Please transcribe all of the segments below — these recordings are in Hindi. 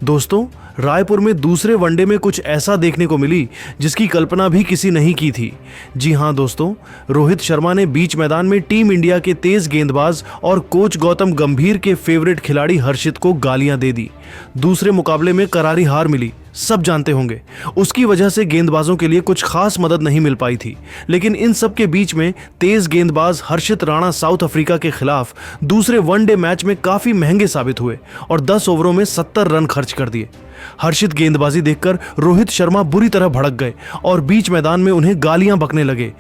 दोस्तों, रायपुर में दूसरे वनडे में कुछ ऐसा देखने को मिली जिसकी कल्पना भी किसी नहीं की थी। जी हां दोस्तों, रोहित शर्मा ने बीच मैदान में टीम इंडिया के तेज गेंदबाज और कोच गौतम गंभीर के फेवरेट खिलाड़ी हर्षित को गालियां दे दी। दूसरे मुकाबले में करारी हार मिली, सब जानते होंगे। उसकी वजह से गेंदबाजों के लिए कुछ खास मदद नहीं मिल पाई थी, लेकिन इन सब के बीच में तेज गेंदबाज हर्षित राणा साउथ अफ्रीका के खिलाफ दूसरे वनडे मैच में काफी महंगे साबित हुए और 10 ओवरों में 70 रन खर्च कर दिए। हर्षित गेंदबाजी देखकर रोहित शर्मा बुरी तरह भड़क गए और बीच मैदान में उन्हें गालियां बकने लगे।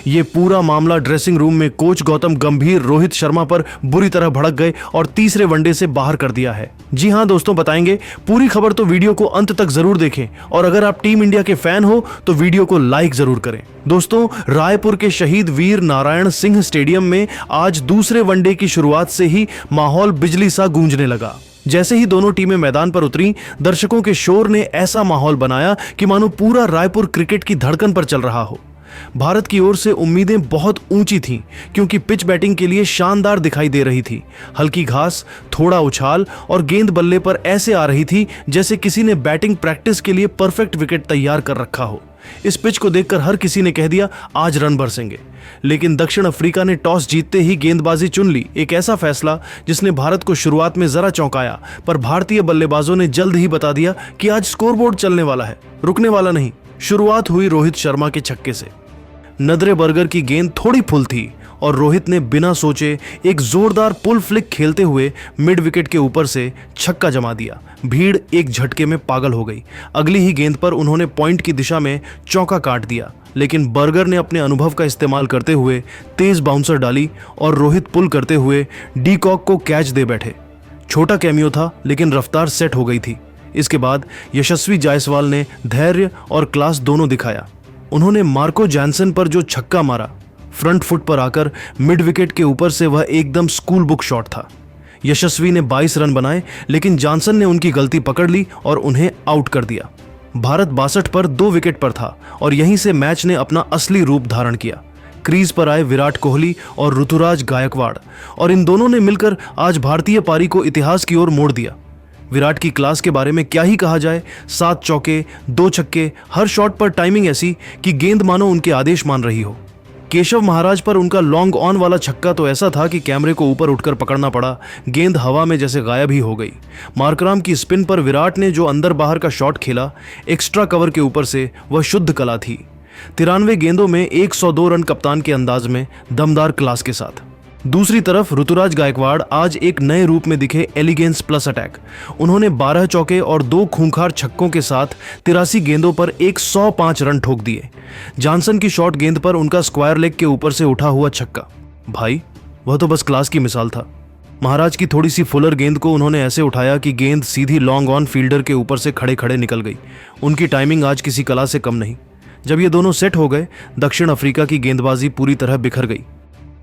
ये पूरा मामला ड्रेसिंग रूम में कोच गौतम गंभीर रोहित शर्मा पर बुरी तरह भड़क गए और तीसरे वनडे से बाहर कर दिया है। जी हां दोस्तों, बताएंगे पूरी खबर, तो वीडियो को अंत तक जरूर देखें और अगर आप टीम इंडिया के फैन हो तो वीडियो को लाइक जरूर करें। दोस्तों, रायपुर के शहीद वीर नारायण सिंह स्टेडियम में आज दूसरे वनडे की शुरुआत से ही माहौल बिजली सा गूंजने लगा। जैसे ही दोनों टीमें मैदान पर उतरी, दर्शकों के शोर ने ऐसा माहौल बनाया कि मानो पूरा रायपुर क्रिकेट की धड़कन पर चल रहा हो। भारत की ओर से उम्मीदें बहुत ऊंची थीं, क्योंकि पिच बैटिंग के लिए शानदार दिखाई दे रही थी। हल्की घास, थोड़ा उछाल और गेंद बल्ले पर ऐसे आ रही थी जैसे किसी ने बैटिंग प्रैक्टिस के लिए परफेक्ट विकेट तैयार कर रखा हो। इस पिच को देखकर हर किसी ने कह दिया आज रन बरसेंगे। लेकिन दक्षिण अफ्रीका ने टॉस जीतते ही गेंदबाजी चुन ली, एक ऐसा फैसला जिसने भारत को शुरुआत में जरा चौंकाया, पर भारतीय बल्लेबाजों ने जल्द ही बता दिया कि आज स्कोरबोर्ड चलने वाला है, रुकने वाला नहीं। शुरुआत हुई रोहित शर्मा के छक्के से। नदरे बर्गर की गेंद थोड़ी फुल थी और रोहित ने बिना सोचे एक जोरदार पुल फ्लिक खेलते हुए मिड विकेट के ऊपर से छक्का जमा दिया। भीड़ एक झटके में पागल हो गई। अगली ही गेंद पर उन्होंने पॉइंट की दिशा में चौका काट दिया, लेकिन बर्गर ने अपने अनुभव का इस्तेमाल करते हुए तेज बाउंसर डाली और रोहित पुल करते हुए डी कॉक को कैच दे बैठे। छोटा कैमियो था, लेकिन रफ्तार सेट हो गई थी। इसके बाद यशस्वी जायसवाल ने धैर्य और क्लास दोनों दिखाया। उन्होंने मार्को जॉनसन पर जो छक्का मारा, फ्रंट फुट पर आकर मिड विकेट के ऊपर से, वह एकदम स्कूल बुक शॉट था। यशस्वी ने 22 रन बनाए, लेकिन जॉनसन ने उनकी गलती पकड़ ली और उन्हें आउट कर दिया। भारत 62 पर 2 विकेट पर था और यहीं से मैच ने अपना असली रूप धारण किया। क्रीज पर आए विराट कोहली और ऋतुराज गायकवाड़, और इन दोनों ने मिलकर आज भारतीय पारी को इतिहास की ओर मोड़ दिया। विराट की क्लास के बारे में क्या ही कहा जाए। 7 चौके, 2 छक्के, हर शॉट पर टाइमिंग ऐसी कि गेंद मानो उनके आदेश मान रही हो। केशव महाराज पर उनका लॉन्ग ऑन वाला छक्का तो ऐसा था कि कैमरे को ऊपर उठकर पकड़ना पड़ा, गेंद हवा में जैसे गायब ही हो गई। मार्कराम की स्पिन पर विराट ने जो अंदर बाहर का शॉट खेला, एक्स्ट्रा कवर के ऊपर से, वह शुद्ध कला थी। 93 गेंदों में 102 रन कप्तान के अंदाज में, दमदार क्लास के साथ। दूसरी तरफ ऋतुराज गायकवाड़ आज एक नए रूप में दिखे, एलिगेंस प्लस अटैक। उन्होंने 12 चौके और 2 खूंखार छक्कों के साथ 83 गेंदों पर 105 रन ठोक दिए। जॉनसन की शॉर्ट गेंद पर उनका स्क्वायर लेग के ऊपर से उठा हुआ छक्का, भाई वह तो बस क्लास की मिसाल था। महाराज की थोड़ी सी फुलर गेंद को उन्होंने ऐसे उठाया कि गेंद सीधी लॉन्ग ऑन फील्डर के ऊपर से खड़े खड़े निकल गई। उनकी टाइमिंग आज किसी कला से कम नहीं। जब ये दोनों सेट हो गए, दक्षिण अफ्रीका की गेंदबाजी पूरी तरह बिखर गई।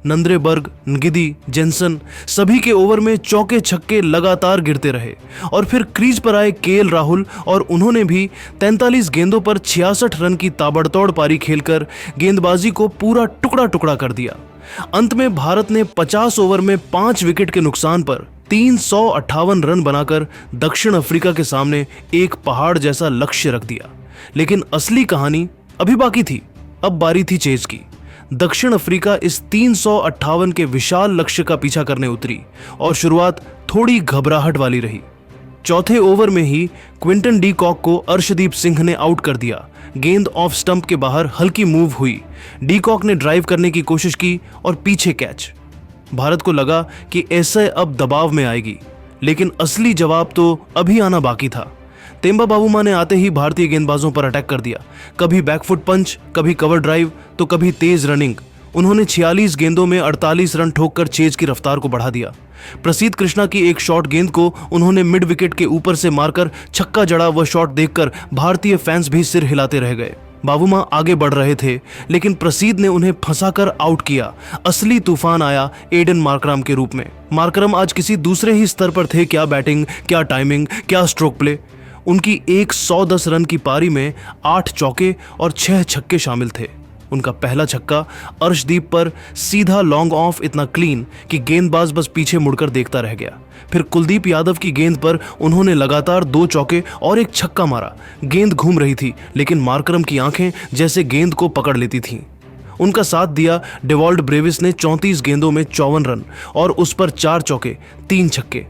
नंद्रेबर्ग, नगिदी, जेंसन, सभी के ओवर में चौके छक्के लगातार गिरते रहे और फिर क्रीज पर आए केएल राहुल और उन्होंने भी 43 गेंदों पर 66 रन की ताबड़तोड़ पारी खेलकर गेंदबाजी को पूरा टुकड़ा टुकड़ा कर दिया। अंत में भारत ने 50 ओवर में 5 विकेट के नुकसान पर 358 रन बनाकर दक्षिण अफ्रीका के सामने एक पहाड़ जैसा लक्ष्य रख दिया। लेकिन असली कहानी अभी बाकी थी। अब बारी थी चेज की। दक्षिण अफ्रीका इस 358 के विशाल लक्ष्य का पीछा करने उतरी और शुरुआत थोड़ी घबराहट वाली रही। चौथे ओवर में ही क्विंटन डी कॉक को अर्शदीप सिंह ने आउट कर दिया। गेंद ऑफ स्टंप के बाहर हल्की मूव हुई। डी कॉक ने ड्राइव करने की कोशिश की और पीछे कैच। भारत को लगा कि ऐसे अब दबाव में आएगी, लेकिन असली जवाब तो अभी आना बाकी था। तेम्बा बावुमा ने आते ही भारतीय गेंदबाजों पर अटैक कर दिया। कभी बैकफुट पंच, कभी कवर ड्राइव, तो कभी तेज रनिंग। उन्होंने 46 गेंदों में 48 रन ठोककर चेज की रफ्तार को बढ़ा दिया। प्रसिद्ध कृष्णा की एक शॉट गेंद को उन्होंने मिड विकेट के ऊपर से मारकर छक्का जड़ा। वह शॉट देखकर भारतीय फैंस भी सिर हिलाते रह गए। बावुमा आगे बढ़ रहे थे, लेकिन प्रसिद्ध ने उन्हें फंसाकर आउट किया। असली तूफान आया एडन मार्कराम के रूप में। मार्कराम आज किसी दूसरे ही स्तर पर थे। क्या बैटिंग, क्या टाइमिंग, क्या स्ट्रोक प्ले। उनकी 110 रन की पारी में 8 चौके और 6 छक्के शामिल थे। उनका पहला छक्का अर्शदीप पर सीधा लॉन्ग ऑफ, इतना क्लीन कि गेंदबाज बस पीछे मुड़कर देखता रह गया। फिर कुलदीप यादव की गेंद पर उन्होंने लगातार 2 चौके और एक छक्का मारा। गेंद घूम रही थी लेकिन मार्करम की आंखें जैसे गेंद को पकड़ लेती थीं। उनका साथ दिया डेवॉल्ट ब्रेविस ने 34 गेंदों में 54 रन और उस पर 4 चौके 3 छक्के।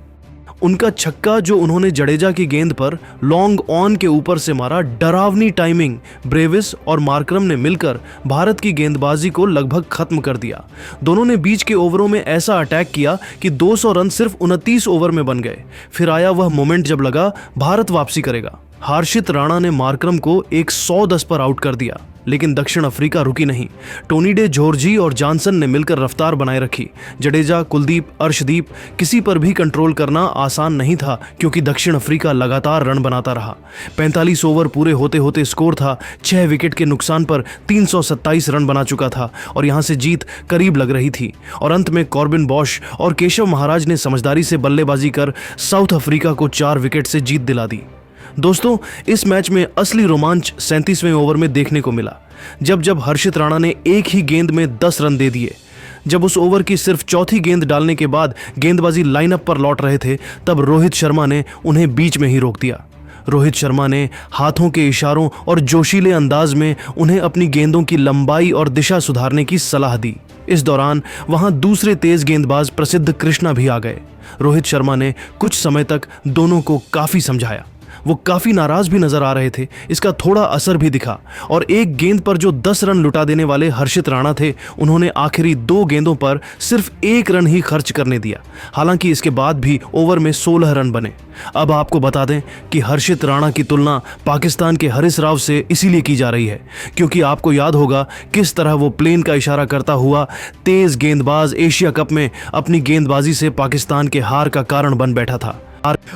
उनका छक्का जो उन्होंने जडेजा की गेंद पर लॉन्ग ऑन के ऊपर से मारा, डरावनी टाइमिंग। ब्रेविस और मार्करम ने मिलकर भारत की गेंदबाजी को लगभग खत्म कर दिया। दोनों ने बीच के ओवरों में ऐसा अटैक किया कि 200 रन सिर्फ 29 ओवर में बन गए। फिर आया वह मोमेंट जब लगा भारत वापसी करेगा। हर्षित राणा ने मार्करम को 110 पर आउट कर दिया, लेकिन दक्षिण अफ्रीका रुकी नहीं। टोनी डे जॉर्जी और जॉनसन ने मिलकर रफ्तार बनाए रखी। जडेजा, कुलदीप, अर्शदीप, किसी पर भी कंट्रोल करना आसान नहीं था क्योंकि दक्षिण अफ्रीका लगातार रन बनाता रहा। 45 ओवर पूरे होते होते स्कोर था 6 विकेट के नुकसान पर 327 रन बना चुका था और यहां से जीत करीब लग रही थी। और अंत में कॉर्बिन बॉश और केशव महाराज ने समझदारी से बल्लेबाजी कर साउथ अफ्रीका को 4 विकेट से जीत दिला दी। दोस्तों, इस मैच में असली रोमांच 37वें ओवर में देखने को मिला, जब हर्षित राणा ने एक ही गेंद में 10 रन दे दिए। जब उस ओवर की सिर्फ चौथी गेंद डालने के बाद गेंदबाजी लाइनअप पर लौट रहे थे, तब रोहित शर्मा ने उन्हें बीच में ही रोक दिया। रोहित शर्मा ने हाथों के इशारों और जोशीले अंदाज में उन्हें अपनी गेंदों की लंबाई और दिशा सुधारने की सलाह दी। इस दौरान वहां दूसरे तेज गेंदबाज प्रसिद्ध कृष्णा भी आ गए। रोहित शर्मा ने कुछ समय तक दोनों को काफी समझाया। वो काफी नाराज भी नजर आ रहे थे, इसका थोड़ा असर भी दिखा। और एक गेंद पर जो 10 रन लुटा देने वाले हर्षित राणा थे, उन्होंने आखिरी 2 गेंदों पर सिर्फ 1 रन ही खर्च करने दिया। हालांकि इसके बाद भी ओवर में 16 रन बने। अब आपको बता दें कि हर्षित राणा की तुलना पाकिस्तान के हरीश राव से इसीलिए की जा रही है क्योंकि आपको याद होगा किस तरह वो प्लेन का इशारा करता हुआ तेज गेंदबाज एशिया कप में अपनी गेंदबाजी से पाकिस्तान के हार का कारण बन बैठा था।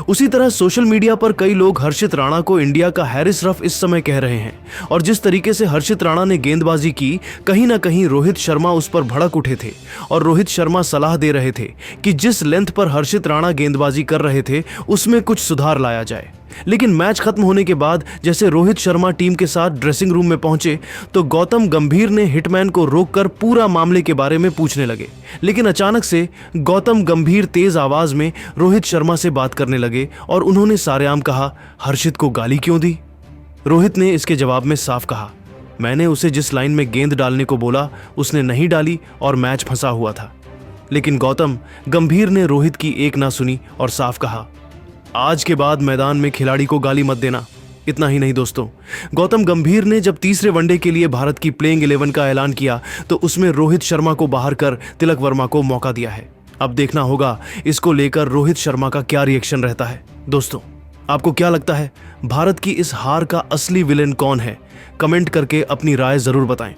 उसी तरह सोशल मीडिया पर कई लोग हर्षित राणा को इंडिया का हैरिस रफ इस समय कह रहे हैं। और जिस तरीके से हर्षित राणा ने गेंदबाजी की, कहीं ना कहीं रोहित शर्मा उस पर भड़क उठे थे और रोहित शर्मा सलाह दे रहे थे कि जिस लेंथ पर हर्षित राणा गेंदबाजी कर रहे थे उसमें कुछ सुधार लाया जाए। लेकिन मैच खत्म होने के बाद जैसे रोहित शर्मा टीम के साथ ड्रेसिंग रूम में पहुंचे तो गौतम गंभीर ने हिटमैन को रोककर पूरा मामले के बारे में पूछने लगे। लेकिन अचानक से गौतम गंभीर तेज आवाज में रोहित शर्मा से बात करने लगे और उन्होंने सारेआम कहा, हर्षित को गाली क्यों दी? रोहित ने इसके जवाब में साफ कहा, मैंने उसे जिस लाइन में गेंद डालने को बोला उसने नहीं डाली और मैच फंसा हुआ था। लेकिन गौतम गंभीर ने रोहित की एक ना सुनी और साफ कहा, आज के बाद मैदान में खिलाड़ी को गाली मत देना। इतना ही नहीं दोस्तों, गौतम गंभीर ने जब तीसरे वनडे के लिए भारत की प्लेइंग 11 का ऐलान किया तो उसमें रोहित शर्मा को बाहर कर तिलक वर्मा को मौका दिया है। अब देखना होगा इसको लेकर रोहित शर्मा का क्या रिएक्शन रहता है। दोस्तों, आपको क्या लगता है भारत की इस हार का असली विलेन कौन है? कमेंट करके अपनी राय जरूर बताएं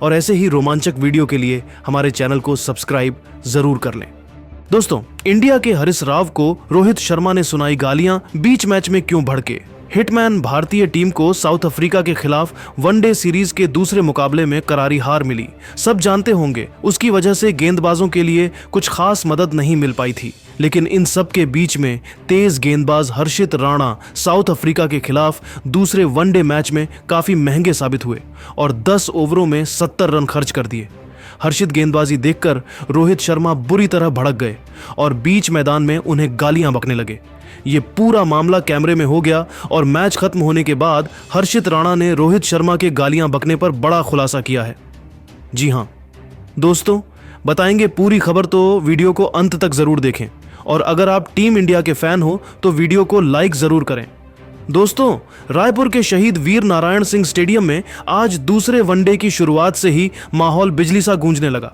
और ऐसे ही रोमांचक वीडियो के लिए हमारे चैनल को सब्सक्राइब जरूर कर लें। दोस्तों, इंडिया के हरीश राव को रोहित शर्मा ने सुनाई गालियां, बीच मैच में क्यों भड़के? हिटमैन भारतीय टीम को साउथ अफ्रीका के खिलाफ वनडे सीरीज के दूसरे मुकाबले में करारी हार मिली। सब जानते होंगे उसकी वजह से गेंदबाजों के लिए कुछ खास मदद नहीं मिल पाई थी। लेकिन इन सब के बीच में तेज गेंदबाज हर्षित राणा साउथ अफ्रीका के खिलाफ दूसरे वनडे मैच में काफी महंगे साबित हुए और 10 ओवरों में 70 रन खर्च कर दिए। हर्षित गेंदबाजी देखकर रोहित शर्मा बुरी तरह भड़क गए और बीच मैदान में उन्हें गालियां बकने लगे। ये पूरा मामला कैमरे में हो गया और मैच खत्म होने के बाद हर्षित राणा ने रोहित शर्मा के गालियां बकने पर बड़ा खुलासा किया है। जी हां दोस्तों, बताएंगे पूरी खबर, तो वीडियो को अंत तक जरूर देखें और अगर आप टीम इंडिया के फैन हो तो वीडियो को लाइक जरूर करें। दोस्तों, रायपुर के शहीद वीर नारायण सिंह स्टेडियम में आज दूसरे वनडे की शुरुआत से ही माहौल बिजली सा गूंजने लगा।